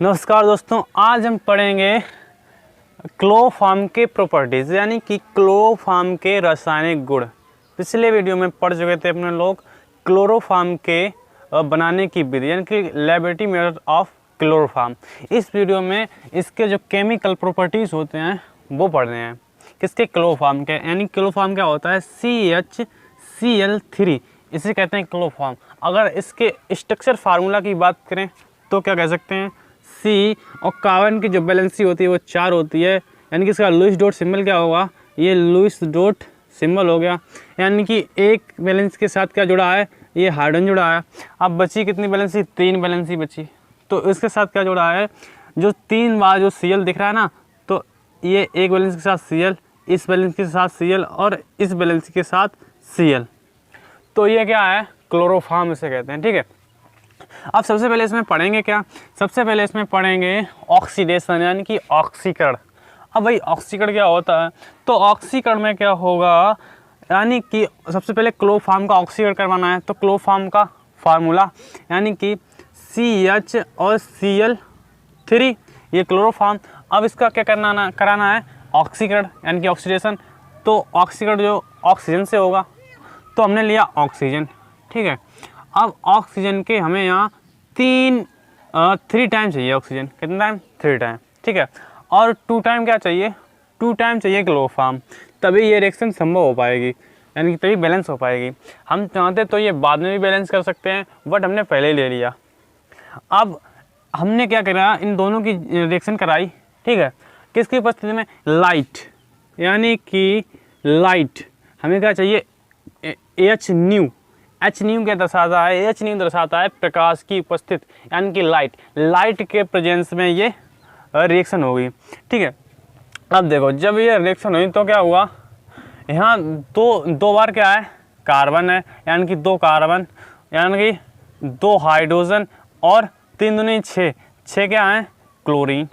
नमस्कार दोस्तों, आज हम पढ़ेंगे क्लोरोफॉर्म के प्रॉपर्टीज़ यानी कि क्लोरोफॉर्म के रासायनिक गुण। पिछले वीडियो में पढ़ चुके थे अपने लोग क्लोरोफॉर्म के बनाने की विधि यानी कि लैबोरेटरी मेथड ऑफ क्लोरोफॉर्म। इस वीडियो में इसके जो केमिकल प्रॉपर्टीज़ होते हैं वो पढ़ने हैं। किसके? क्लोरोफॉर्म के। यानी क्लोरोफॉर्म क्या होता है? CHCl3, इसे कहते हैं क्लोरोफॉर्म। अगर इसके स्ट्रक्चर फार्मूला की बात करें तो क्या कह सकते हैं? C और कार्बन की जो वैलेंसी होती है वो 4 होती है, यानी कि इसका लुईस डॉट सिंबल क्या होगा? ये लुईस डॉट सिंबल हो गया, यानी कि एक वैलेंस के साथ क्या जुड़ा है? ये हाइड्रोजन जुड़ा है। अब बची कितनी वैलेंसी? 3 वैलेंसी बची। तो इसके साथ क्या जुड़ा है? जो 3 बार जो Cl दिख रहा है ना, तो ये एक वैलेंस के साथ Cl, इस वैलेंस के साथ Cl और इस वैलेंसी के साथ Cl। तो ये क्या है? क्लोरोफॉर्म इसे कहते हैं। ठीक है, अब सबसे पहले इसमें पढ़ेंगे क्या? सबसे पहले इसमें पढ़ेंगे ऑक्सीडेशन यानी कि ऑक्सीकरण। अब भाई ऑक्सीकरण क्या होता है? तो ऑक्सीकरण में क्या होगा, यानी कि सबसे पहले क्लोरोफॉर्म का ऑक्सीकरण करवाना है। तो क्लोरोफॉर्म का फार्मूला यानी कि CH और Cl3, ये क्लोरोफॉर्म। अब इसका क्या कराना है? ऑक्सीकरण यानी कि ऑक्सीडेशन। तो ऑक्सीकरण जो ऑक्सीजन से होगा, तो हमने लिया ऑक्सीजन। ठीक है, अब ऑक्सीजन के हमें यहाँ 3 टाइम चाहिए ऑक्सीजन। कितना टाइम? 3 टाइम। ठीक है, और 2 टाइम क्या चाहिए? 2 टाइम चाहिए क्लोरोफॉर्म, तभी ये रिएक्शन संभव हो पाएगी, यानी कि तभी बैलेंस हो पाएगी। हम चाहते तो ये बाद में भी बैलेंस कर सकते हैं, बट हमने पहले ही ले लिया। अब हमने क्या करा? इन दोनों की रिएक्शन कराई। ठीक है, किसकी उपस्थिति में? लाइट, यानी कि लाइट हमें क्या चाहिए? H न्यू क्या दर्शाता है? H न्यू दर्शाता है प्रकाश की उपस्थित, यानी कि लाइट के प्रेजेंस में ये रिएक्शन होगी। ठीक है, अब देखो जब ये रिएक्शन हुई तो क्या हुआ? यहाँ दो बार क्या है? कार्बन है, यानी कि 2 कार्बन, यानी कि 2 हाइड्रोजन और 3 दूनी 6 क्या है? क्लोरीन।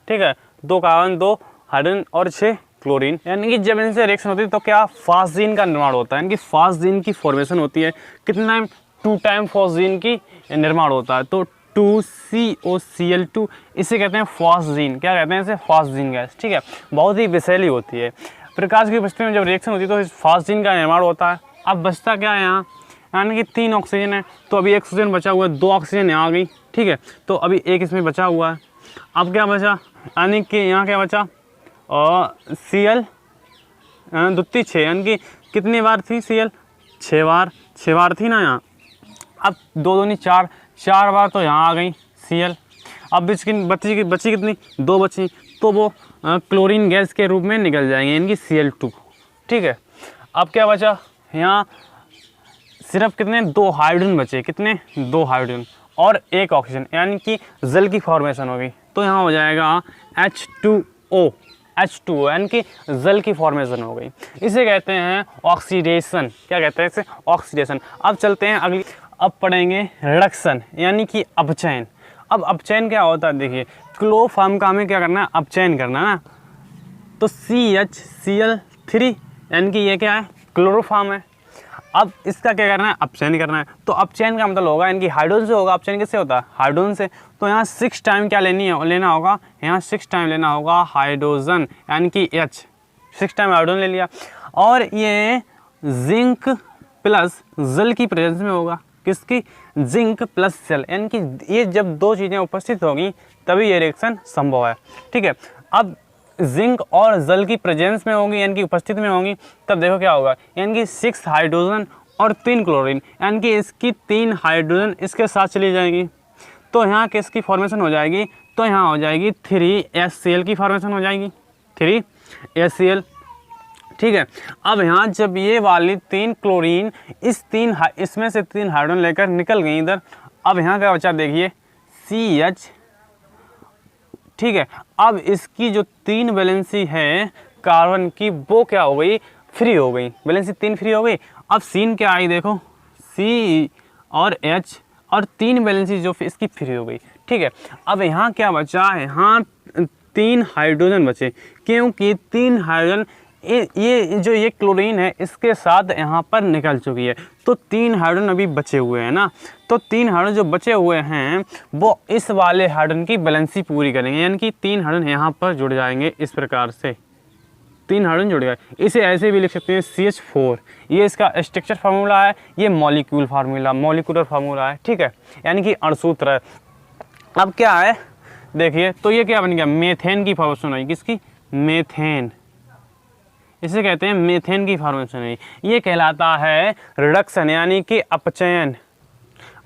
ठीक है, 2 कार्बन 2 हाइड्रोजन और 6 क्लोरीन, यानी कि जब इनसे रिएक्शन होती है तो क्या? फास्जीन का निर्माण होता है, यानी कि फास्जीन की फॉर्मेशन होती है। कितना टाइम? 2 टाइम फास्जीन की निर्माण होता है। तो 2COCl2, इसे कहते हैं फास्जीन। क्या कहते हैं इसे? Phosgene gas. ठीक है, बहुत ही विषैली होती है। प्रकाश की उपस्थिति में जब रिएक्शन होती है तो इस फास्जीन का निर्माण होता है। अब बचता क्या है यहाँ? यानी कि 3 ऑक्सीजन है, तो अभी 1 ऑक्सीजन बचा हुआ है, 2 ऑक्सीजन यहाँ आ गई। ठीक है, तो अभी 1 इसमें बचा हुआ है। अब क्या बचा? यानी कि यहाँ क्या बचा? और Cl दुत्ती 6, यानी कि कितनी बार थी Cl? 6 बार थी ना यहाँ। अब 2 दूनी 4 बार तो यहाँ आ गई Cl। अब बची कितनी? 2 बची, तो वो क्लोरीन गैस के रूप में निकल जाएंगे, यानी कि Cl2। ठीक है, अब क्या बचा? यहाँ सिर्फ कितने? 2 हाइड्रोजन बचे। कितने? 2 हाइड्रोजन और 1 ऑक्सीजन, यानी कि जल की फॉर्मेशन होगी। तो यहाँ हो जाएगा H2O, यानी कि जल की फॉर्मेशन हो गई। इसे कहते हैं ऑक्सीडेशन। क्या कहते हैं इसे? ऑक्सीडेशन। अब चलते हैं अगली, अब पढ़ेंगे रिडक्शन यानी कि अपचयन। अब अपचयन क्या होता है? देखिए, क्लोरोफॉर्म का हमें क्या करना है? अपचयन करना है ना। तो CHCl3, यानी कि ये क्या है? क्लोरोफॉर्म है। अब इसका क्या करना है? अपचयन करना है। तो अपचयन का मतलब होगा, यानी कि हाइड्रोजन से होगा। अपचयन किससे होता है? हाइड्रोजन से। तो यहाँ 6 टाइम क्या लेना होगा? यहाँ 6 टाइम लेना होगा हाइड्रोजन, यानी कि H। 6 टाइम हाइड्रोजन ले लिया, और ये जिंक प्लस जल की प्रेजेंस में होगा। किसकी? जिंक प्लस जल, यानी कि ये जब 2 चीज़ें उपस्थित होगी तभी ये रिएक्शन संभव है। ठीक है, अब जिंक और जल की प्रेजेंस में होंगी, यानी कि उपस्थिति में होंगी, तब देखो क्या होगा? यानी कि 6 हाइड्रोजन और 3 क्लोरीन, यानी कि इसकी 3 हाइड्रोजन इसके साथ चली जाएगी। तो यहाँ किसकी फॉर्मेशन हो जाएगी? तो यहाँ हो जाएगी 3HCl की फॉर्मेशन हो जाएगी, 3HCl। ठीक है, अब यहाँ जब ये वाली 3 क्लोरीन इसमें से 3 हाइड्रोजन लेकर निकल गई इधर, अब यहाँ क्या बचा? देखिए CH। ठीक है, अब इसकी जो 3 वैलेंसी है कार्बन की, वो क्या हो गई? फ्री हो गई। वैलेंसी 3 फ्री हो गई। अब सीन क्या आई? देखो C और H और 3 वैलेंसी जो इसकी फ्री हो गई। ठीक है, अब यहाँ क्या बचा है? यहाँ 3 हाइड्रोजन बचे, क्योंकि 3 हाइड्रोजन ये क्लोरीन है इसके साथ यहाँ पर निकल चुकी है, तो 3 हाइड्रोजन अभी बचे हुए हैं ना। तो 3 हाइड्रोजन जो बचे हुए हैं वो इस वाले हाइड्रोजन की बैलेंसी पूरी करेंगे, यानी कि 3 हाइड्रोजन यहाँ पर जुड़ जाएंगे। इस प्रकार से 3 हाइड्रोजन जुड़ गए। इसे ऐसे भी लिख सकते हैं CH4, ये इसका स्ट्रक्चर फार्मूला है, ये मॉलिक्यूलर फार्मूला है, ठीक है, यानी कि अणुसूत्र है। अब क्या है देखिए, तो ये क्या बन गया, मेथेन की फॉर्मेशन हुई, किसकी, मेथेन, इसे कहते हैं मेथेन की फॉर्मेशन हुई। ये कहलाता है रिडक्शन यानी कि अपचयन।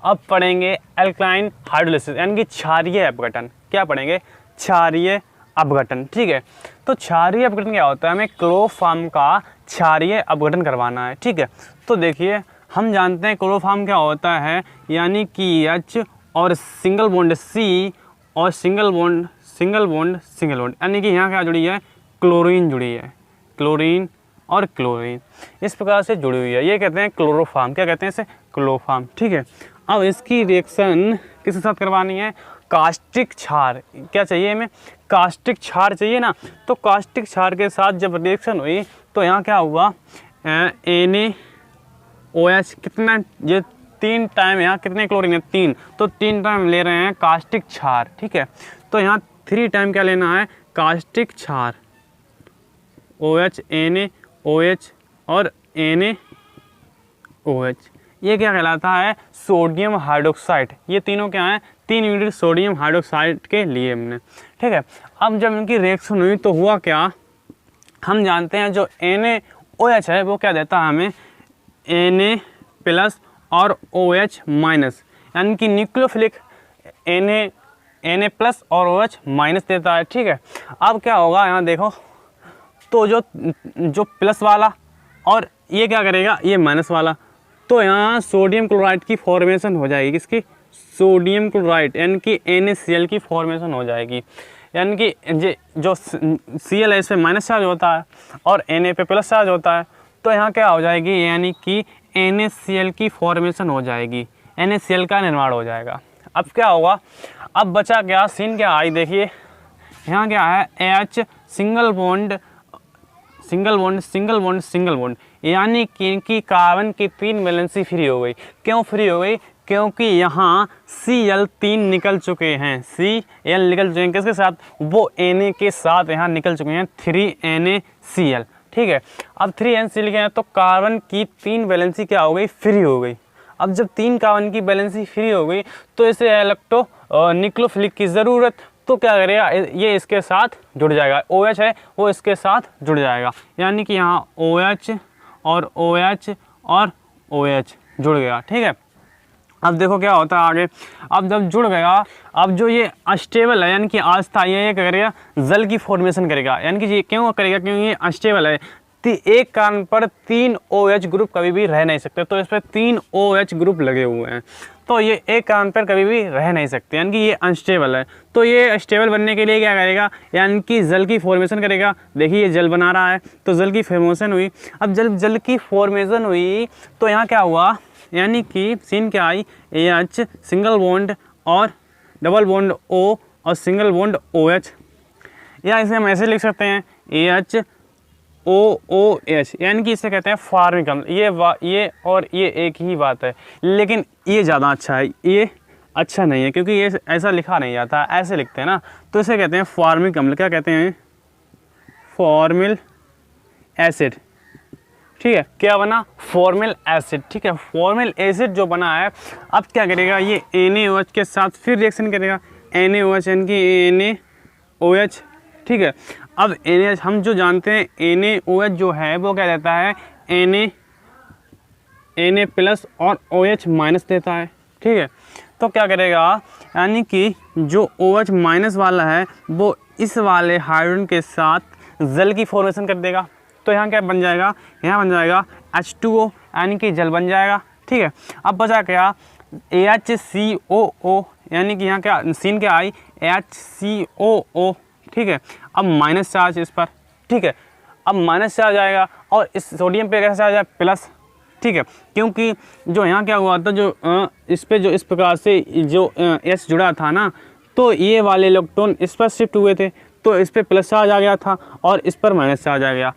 अब पढ़ेंगे एल्कालाइन हाइड्रोलिसिस यानी कि क्षारीय अपघटन। क्या पढ़ेंगे, क्षारीय अपघटन, ठीक है। तो क्षारीय अपघटन क्या होता है, हमें क्लोरोफॉर्म का क्षारीय अपघटन करवाना है, ठीक है। तो देखिए हम जानते हैं क्लोरोफॉर्म क्या होता है, यानी कि H और सिंगल बॉन्ड C और सिंगल बॉन्ड यानी कि यहाँ क्या जुड़ी है, क्लोरीन जुड़ी है, क्लोरीन और क्लोरीन इस प्रकार से जुड़ी हुई है। ये कहते हैं क्लोरोफॉर्म, क्या कहते हैं इसे, क्लोरोफॉर्म, ठीक है। अब इसकी रिएक्शन किसके साथ करवानी है, कास्टिक क्षार। क्या चाहिए हमें, कास्टिक क्षार चाहिए ना। तो कास्टिक क्षार के साथ जब रिएक्शन हुई तो यहाँ क्या हुआ, NaOH कितना, ये 3 टाइम, यहाँ कितने क्लोरीन है, 3, तो 3 टाइम ले रहे हैं कास्टिक क्षार, ठीक है। तो यहाँ 3 टाइम क्या लेना है, कास्टिक क्षार, OH NaOH और NaOH। ये क्या कहलाता है, सोडियम हाइड्रोक्साइड। ये तीनों क्या हैं, 3 यूनिट सोडियम हाइड्रोक्साइड के लिए हमने, ठीक है। अब जब इनकी रिएक्शन हुई तो हुआ क्या, हम जानते हैं जो NaOH है वो क्या देता है हमें, Na+ और OH-, यानी कि न्यूक्लियोफिलिक Na+ और OH- देता है, ठीक है। अब क्या होगा, यहाँ देखो, तो जो प्लस वाला और ये क्या करेगा, ये माइनस वाला, तो यहाँ सोडियम क्लोराइड की फॉर्मेशन हो जाएगी, किसकी, सोडियम क्लोराइड, यानी कि NaCl की फॉर्मेशन हो जाएगी। यानी कि जो Cl है इसमें माइनस चार्ज होता है और Na पे प्लस चार्ज होता है, तो यहाँ क्या हो जाएगी, यानी कि NaCl की फॉर्मेशन हो जाएगी, NaCl का निर्माण हो जाएगा। अब क्या होगा, अब बचा क्या, सीन क्या आई, देखिए यहाँ क्या है, H सिंगल बॉन्ड, यानी कि कार्बन की 3 वैलेंसी फ्री हो गई। क्यों फ्री हो गई, क्योंकि यहाँ Cl3 निकल चुके हैं, Cl निकल चुके हैं किसके साथ, वो Na के साथ यहाँ निकल चुके हैं, 3NaCl, ठीक है। अब 3NaCl के हैं तो कार्बन की 3 वैलेंसी क्या हो गई, फ्री हो गई। अब जब 3 कार्बन की वैलेंसी फ्री हो गई तो इसे न्यूक्लियोफिलिक की ज़रूरत, तो क्या करेगा, ये इसके साथ जुड़ जाएगा, OH है वो इसके साथ जुड़ जाएगा, यानी कि यहाँ OH और OH और OH जुड़ गया, ठीक है। अब देखो क्या होता है आगे, अब जब जुड़ गया, अब जो ये अनस्टेबल है यानी कि आस्था, ये क्या करेगा, जल की फॉर्मेशन करेगा, यानी कि ये क्यों करेगा, क्योंकि ये अनस्टेबल है। एक कारण पर 3 OH ग्रुप कभी भी रह नहीं सकते, तो इस पर 3 OH ग्रुप लगे हुए हैं, तो ये एक कारण पर कभी भी रह नहीं सकते, यानी कि ये अनस्टेबल है। तो ये स्टेबल बनने के लिए क्या करेगा, यानी कि जल की फॉर्मेशन करेगा। देखिए ये जल बना रहा है तो जल की फॉर्मेशन हुई। अब जल की फॉर्मेशन हुई तो यहाँ क्या हुआ, यानी कि सीन क्या आई, AH सिंगल बॉन्ड और डबल बॉन्ड O और सिंगल बॉन्ड OH, या इसे हम ऐसे लिख सकते हैं AHOOH, यानी कि इसे कहते हैं फार्मिक अम्ल। ये और ये एक ही बात है, लेकिन ये ज़्यादा अच्छा है, ये अच्छा नहीं है क्योंकि ये ऐसा लिखा नहीं जाता, ऐसे लिखते हैं ना, तो इसे कहते हैं फार्मिक अम्ल। क्या कहते हैं, फॉर्मिल एसिड, ठीक है। क्या बना, फॉर्मिल एसिड, ठीक है। फॉर्मिल एसिड जो बना है, अब क्या करेगा, ये NaOH के साथ फिर रिएक्शन करेगा, NaOH यानी कि NaOH, ठीक है। अब NaOH हम जो जानते हैं, NaOH जो है वो क्या देता है, Na+ और OH- देता है, ठीक है। तो क्या करेगा, यानी कि जो OH- वाला है वो इस वाले हाइड्रोजन के साथ जल की फॉर्मेशन कर देगा, तो यहाँ क्या बन जाएगा, यहाँ बन जाएगा H2O, यानी कि जल बन जाएगा, ठीक है। अब बचा क्या, HCOO, यानी कि यहाँ क्या सीन क्या आई, HCOO, ठीक है। अब माइनस चार्ज इस पर, ठीक है। अब माइनस चार्ज आएगा और इस सोडियम पे कैसा चार्ज है, प्लस, ठीक है। क्योंकि जो यहाँ क्या हुआ था, जो इस पे जो इस प्रकार से जो S जुड़ा था ना, तो ये वाले इलेक्ट्रॉन इस पर शिफ्ट हुए थे, तो इस पर प्लस चार्ज आ गया था और इस पर माइनस चार्ज आ गया।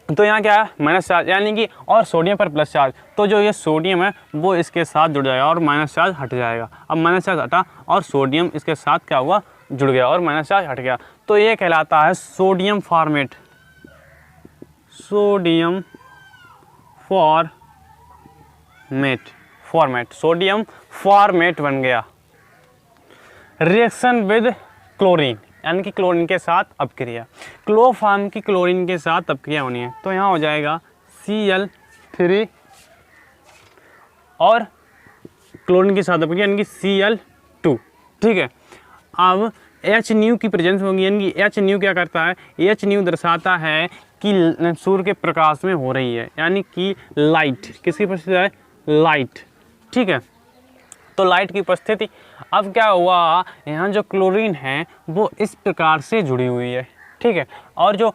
तो यहाँ क्या है माइनस चार्ज, यानी कि और सोडियम पर प्लस चार्ज, तो जो ये सोडियम है वो इसके साथ जुड़ जाएगा और माइनस चार्ज हट जाएगा। अब माइनस चार्ज हटा और सोडियम इसके साथ क्या हुआ, जुड़ गया और माइनस चार्ज हट गया, तो ये कहलाता है sodium format. Sodium format sodium format बन गया। रिएक्शन विद क्लोरीन, यानी कि क्लोरीन के साथ अपक्रिया, क्लोरोफॉर्म की क्लोरीन के साथ अपक्रिया होनी है, तो यहाँ हो जाएगा Cl3 और क्लोरीन के साथ अपक्रिया यानी कि Cl2, ठीक है। अब H न्यू की प्रेजेंस होगी, यानी कि H न्यू क्या करता है, H न्यू दर्शाता है कि सूर्य के प्रकाश में हो रही है, यानी कि लाइट, किसकी उपस्थिति है, लाइट, ठीक है। तो लाइट की उपस्थिति, अब क्या हुआ, यहाँ जो क्लोरीन है वो इस प्रकार से जुड़ी हुई है, ठीक है। और जो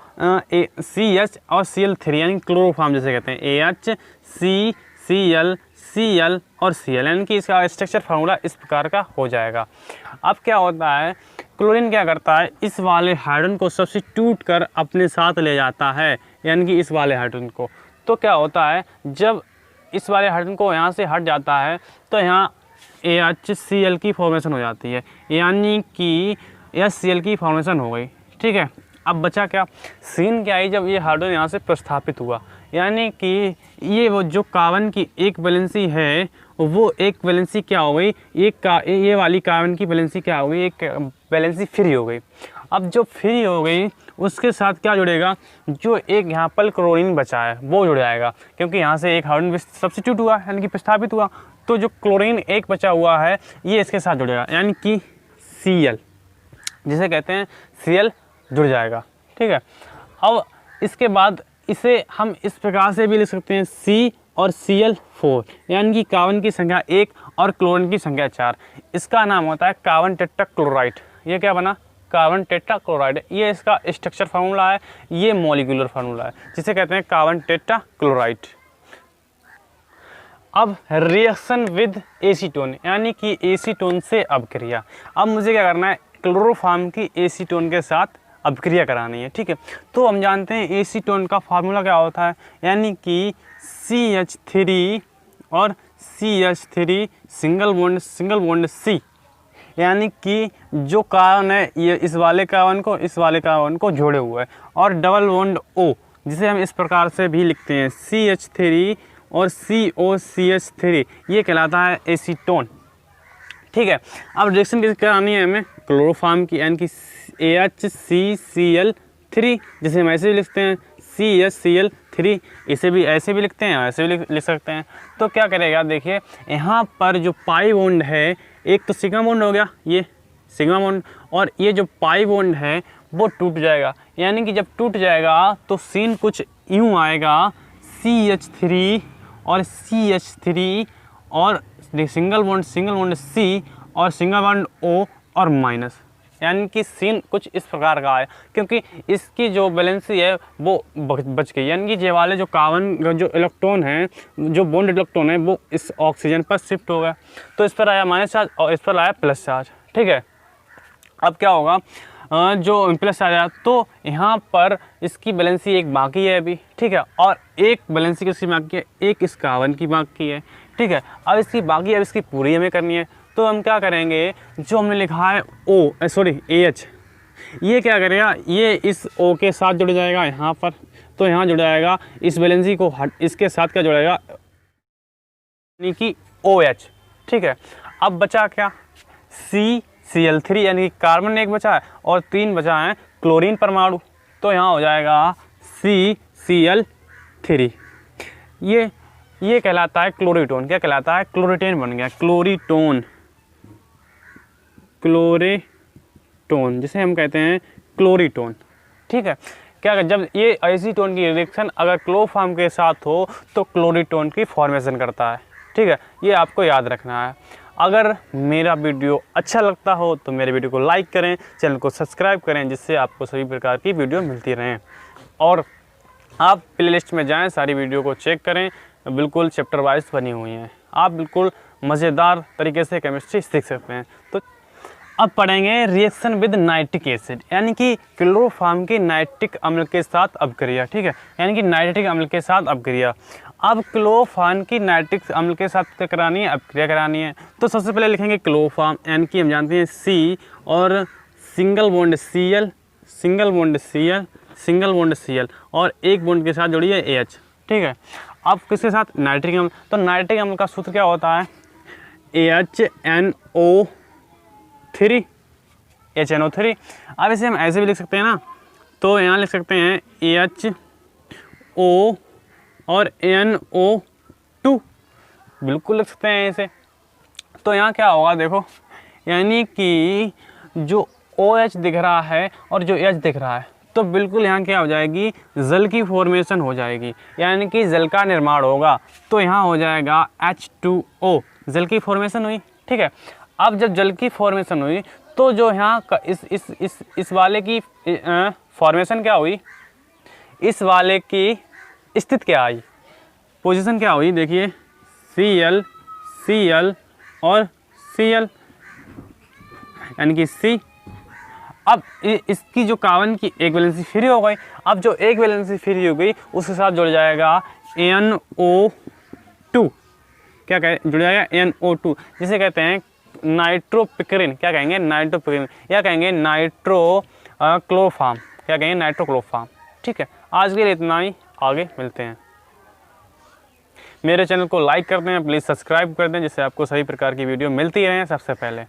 CH और Cl3 यानी क्लोरोफॉर्म जिसे कहते हैं, AH CCl Cl और Cl, यानी कि इसका स्ट्रक्चर फार्मूला इस प्रकार का हो जाएगा। अब क्या होता है, क्लोरीन क्या करता है, इस वाले हाइड्रोजन को सब्स्टिट्यूट कर अपने साथ ले जाता है, यानी कि इस वाले हाइड्रोजन को। तो क्या होता है, जब इस वाले हाइड्रोजन को यहाँ से हट जाता है तो यहाँ AHCl की फॉर्मेशन हो जाती है, यानी कि HCl की फॉर्मेशन हो गई, ठीक है। अब बचा क्या, सीन क्या है, जब ये हाइड्रोजन यहाँ से प्रस्थापित हुआ, यानी कि ये वो जो कार्बन की एक वैलेंसी है वो एक वैलेंसी क्या हो गई, ये वाली कार्बन की वैलेंसी क्या हो गई, एक वैलेंसी फ्री हो गई। अब जो फ्री हो गई उसके साथ क्या जुड़ेगा, जो एक यहाँ पर क्लोरीन बचा है वो जुड़ जाएगा, क्योंकि यहाँ से एक हाइड्रोजन सब्स्टिट्यूट हुआ यानी कि प्रस्थापित हुआ, तो जो क्लोरीन एक बचा हुआ है ये इसके साथ जुड़ेगा, यानी कि Cl जिसे कहते हैं Cl जुड़ जाएगा, ठीक है। अब इसके बाद इसे हम इस प्रकार से भी लिख सकते हैं C और Cl4, यानी कि कार्बन की संख्या 1 और क्लोरीन की संख्या 4, इसका नाम होता है कार्बन टेट्राक्लोराइड। ये क्या बना, कार्बन टेट्राक्लोराइड, ये इसका स्ट्रक्चर फार्मूला है, ये मॉलिक्यूलर फार्मूला है जिसे कहते हैं कार्बन टेट्राक्लोराइड। अब रिएक्शन विद एसीटोन, यानी कि एसीटोन से अपक्रिया। अब मुझे क्या करना है, क्लोरोफॉर्म की एसीटोन के साथ अपक्रिया करानी है, ठीक है। तो हम जानते हैं एसीटोन का फार्मूला क्या होता है, यानी कि CH3 और CH3 सिंगल बॉन्ड C, यानी कि जो कार्बन है ये इस वाले कार्बन को जोड़े हुए है, और डबल बॉन्ड O जिसे हम इस प्रकार से भी लिखते हैं CH3 और COCH3, ये कहलाता है एसीटोन, ठीक है। अब रिएक्शन किसकी करानी है हमें, क्लोरोफॉर्म की, यानी कि AHCCl3 जिसे हम ऐसे भी लिखते हैं CHCl3, इसे भी ऐसे भी लिखते हैं, ऐसे भी लिख सकते हैं। तो क्या करेगा, देखिए यहाँ पर जो पाई बॉन्ड है, एक तो सिग्मा बॉन्ड हो गया, ये सिग्मा बॉन्ड, और ये जो पाई बॉन्ड है वो टूट जाएगा, यानी कि जब टूट जाएगा तो सीन कुछ यूँ आएगा, CH3 और CH3 और सिंगल बॉन्ड C और सिंगल बॉन्ड O और माइनस, यानी कि सीन कुछ इस प्रकार का है, क्योंकि इसकी जो वैलेंसी है वो बच गई, यानी कि ये वाले जो कार्बन जो इलेक्ट्रॉन है, जो बॉन्ड इलेक्ट्रॉन है वो इस ऑक्सीजन पर शिफ्ट हो गया, तो इस पर आया माइनस चार्ज और इस पर आया प्लस चार्ज, ठीक है। अब क्या होगा, जो प्लस आ जाए तो यहाँ पर इसकी बैलेंसी एक बाकी है अभी, ठीक है, और एक बैलेंसी किसकी बाकी है, एक इस कार्बन की बाकी है, ठीक है। अब इसकी बाकी है, अब इसकी पूरी हमें करनी है, तो हम क्या करेंगे, जो हमने लिखा है AH, ये क्या करेगा, ये इस O के साथ जुड़ जाएगा यहाँ पर, तो यहाँ जुड़ जाएगा, इस बैलेंसी को इसके साथ क्या जुड़ेगा, यानी कि OH, ठीक है। अब बचा क्या, CCl3, यानी कि कार्बन एक बचा है और 3 बचा है क्लोरीन परमाणु, तो यहाँ हो जाएगा CCl3। ये कहलाता है क्लोरीटोन, क्या कहलाता है, क्लोरीटोन बन गया, क्लोरीटोन जिसे हम कहते हैं क्लोरीटोन, ठीक है। क्या जब ये एसीटोन की रिएक्शन अगर क्लोरोफॉर्म के साथ हो तो क्लोरीटोन की फॉर्मेशन करता है, ठीक है, ये आपको याद रखना है। अगर मेरा वीडियो अच्छा लगता हो तो मेरे वीडियो को लाइक करें, चैनल को सब्सक्राइब करें, जिससे आपको सभी प्रकार की वीडियो मिलती रहें, और आप प्लेलिस्ट में जाएं, सारी वीडियो को चेक करें, बिल्कुल चैप्टर वाइज बनी हुई हैं, आप बिल्कुल मज़ेदार तरीके से केमिस्ट्री सीख सकते हैं। तो अब पढ़ेंगे रिएक्शन विद नाइट्रिक एसिड, यानी कि क्लोरोफॉर्म की नाइट्रिक अम्ल के साथ अपक्रिया। ठीक है, यानी कि नाइट्रिक अम्ल के साथ अपक्रिया। अब क्लोरोफॉर्म की नाइट्रिक अम्ल के साथ क्या करानी है, अपक्रिया करानी है। तो सबसे पहले लिखेंगे क्लोरोफॉर्म, यानी कि हम जानते हैं C और single bond Cl, single bond Cl, single bond Cl और एक बॉन्ड के साथ जुड़ी है AH। ठीक है, अब किसके साथ, नाइट्रिक अम्ल। तो नाइट्रिक अम्ल का सूत्र क्या होता है, HNO3, HNO3। अब इसे हम ऐसे भी लिख सकते हैं ना, तो यहाँ लिख सकते हैं HO और NO2, बिल्कुल लिख सकते हैं ऐसे। तो यहाँ क्या होगा देखो, यानी कि जो OH दिख रहा है और जो H दिख रहा है, तो बिल्कुल यहाँ क्या हो जाएगी, जल की फॉर्मेशन हो जाएगी, यानी कि जल का निर्माण होगा। तो यहाँ हो जाएगा H2O, जल की फॉर्मेशन हुई। ठीक है, अब जब जल की फॉर्मेशन हुई तो जो यहाँ का इस वाले की फॉर्मेशन क्या हुई, इस वाले की स्थिति क्या आई, पोजीशन क्या हुई, देखिए Cl, Cl और Cl, यानी कि C। अब इसकी जो कार्बन की एक वैलेंसी फ्री हो गई। अब जो एक वैलेंसी फ्री हो गई उसके साथ जुड़ जाएगा NO2, क्या कहें, जुड़ जाएगा NO2, जिसे कहते हैं नाइट्रोपिक्रिन। क्या कहेंगे, नाइट्रोपिक्रिन, या कहेंगे नाइट्रो क्लोरोफॉर्म, क्या कहेंगे, नाइट्रो क्लोरोफॉर्म। ठीक है, आज के लिए इतना ही, आगे मिलते हैं। मेरे चैनल को लाइक कर दें, प्लीज़ सब्सक्राइब कर दें, जिससे आपको सभी प्रकार की वीडियो मिलती रहे सबसे पहले।